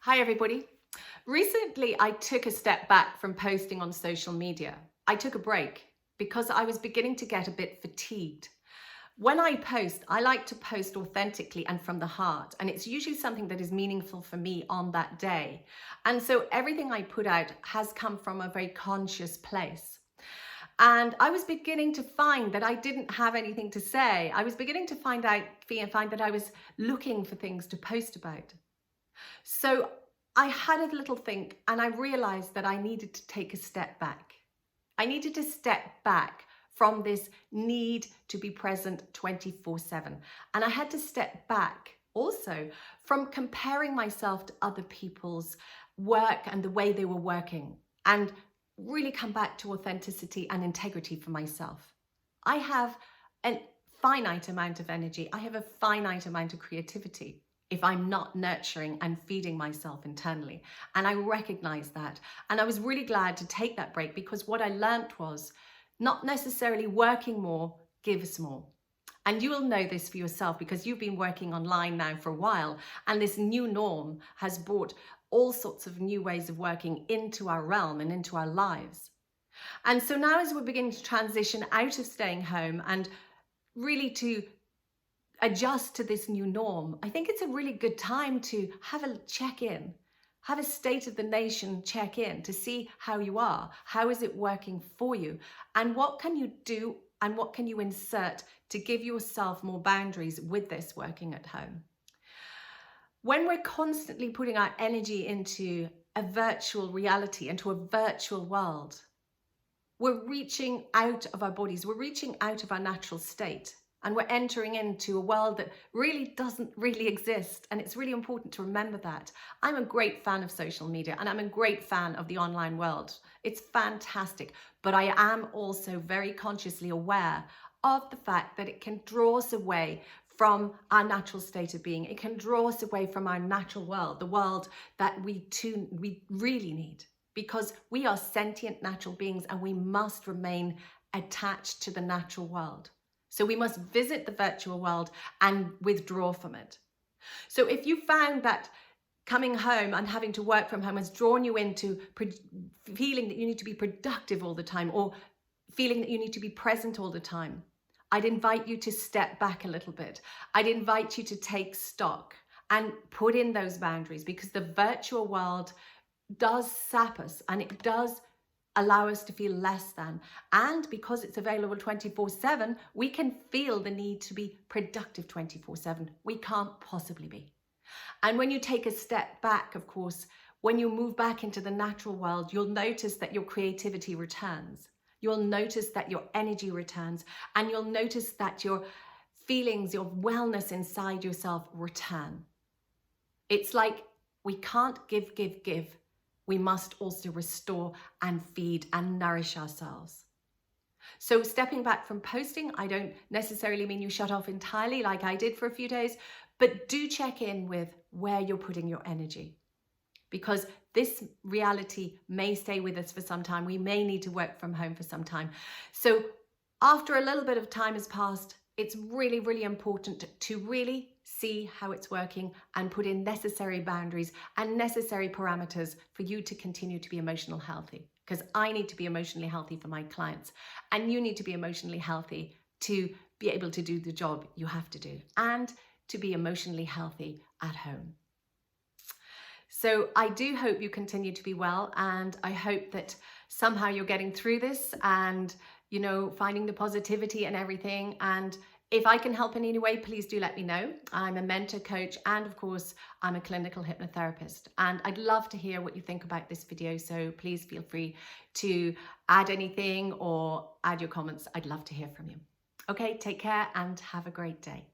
Hi, everybody. Recently, I took a step back from posting on social media. I took a break because I was beginning to get a bit fatigued. When I post, I like to post authentically and from the heart, and it's usually something that is meaningful for me on that day. And so everything I put out has come from a very conscious place. And I was beginning to find that I didn't have anything to say. I was beginning to find that I was looking for things to post about. So I had a little think and I realized that I needed to take a step back. I needed to step back from this need to be present 24/7. And I had to step back also from comparing myself to other people's work and the way they were working, and really come back to authenticity and integrity for myself. I have a finite amount of energy. I have a finite amount of creativity if I'm not nurturing and feeding myself internally. And I recognize that. And I was really glad to take that break because what I learnt was not necessarily working more gives more. And you will know this for yourself because you've been working online now for a while. And this new norm has brought all sorts of new ways of working into our realm and into our lives. And so now, as we're beginning to transition out of staying home and really to adjust to this new norm, I think it's a really good time to have a check-in, have a state of the nation check-in to see how you are, how is it working for you, and what can you do and what can you insert to give yourself more boundaries with this working at home. When we're constantly putting our energy into a virtual reality, into a virtual world, we're reaching out of our bodies, we're reaching out of our natural state. And we're entering into a world that really doesn't really exist. And it's really important to remember that. I'm a great fan of social media and I'm a great fan of the online world. It's fantastic. But I am also very consciously aware of the fact that it can draw us away from our natural state of being. It can draw us away from our natural world, the world that we really need, because we are sentient natural beings and we must remain attached to the natural world. So we must visit the virtual world and withdraw from it. So if you found that coming home and having to work from home has drawn you into feeling that you need to be productive all the time, or feeling that you need to be present all the time, I'd invite you to step back a little bit. I'd invite you to take stock and put in those boundaries, because the virtual world does sap us and it does allow us to feel less than. And because it's available 24/7, we can feel the need to be productive 24/7. We can't possibly be. And when you take a step back, of course, when you move back into the natural world, you'll notice that your creativity returns. You'll notice that your energy returns, and you'll notice that your feelings, your wellness inside yourself return. It's like we can't give. We must also restore and feed and nourish ourselves. So stepping back from posting, I don't necessarily mean you shut off entirely like I did for a few days, but do check in with where you're putting your energy, because this reality may stay with us for some time. We may need to work from home for some time. So after a little bit of time has passed, it's really, really important to really see how it's working and put in necessary boundaries and necessary parameters for you to continue to be emotionally healthy. Because I need to be emotionally healthy for my clients, and you need to be emotionally healthy to be able to do the job you have to do and to be emotionally healthy at home. So I do hope you continue to be well, and I hope that somehow you're getting through this and, you know, finding the positivity and everything. And if I can help in any way, please do let me know. I'm a mentor, coach, and of course, I'm a clinical hypnotherapist. And I'd love to hear what you think about this video. So please feel free to add anything or add your comments. I'd love to hear from you. Okay, take care and have a great day.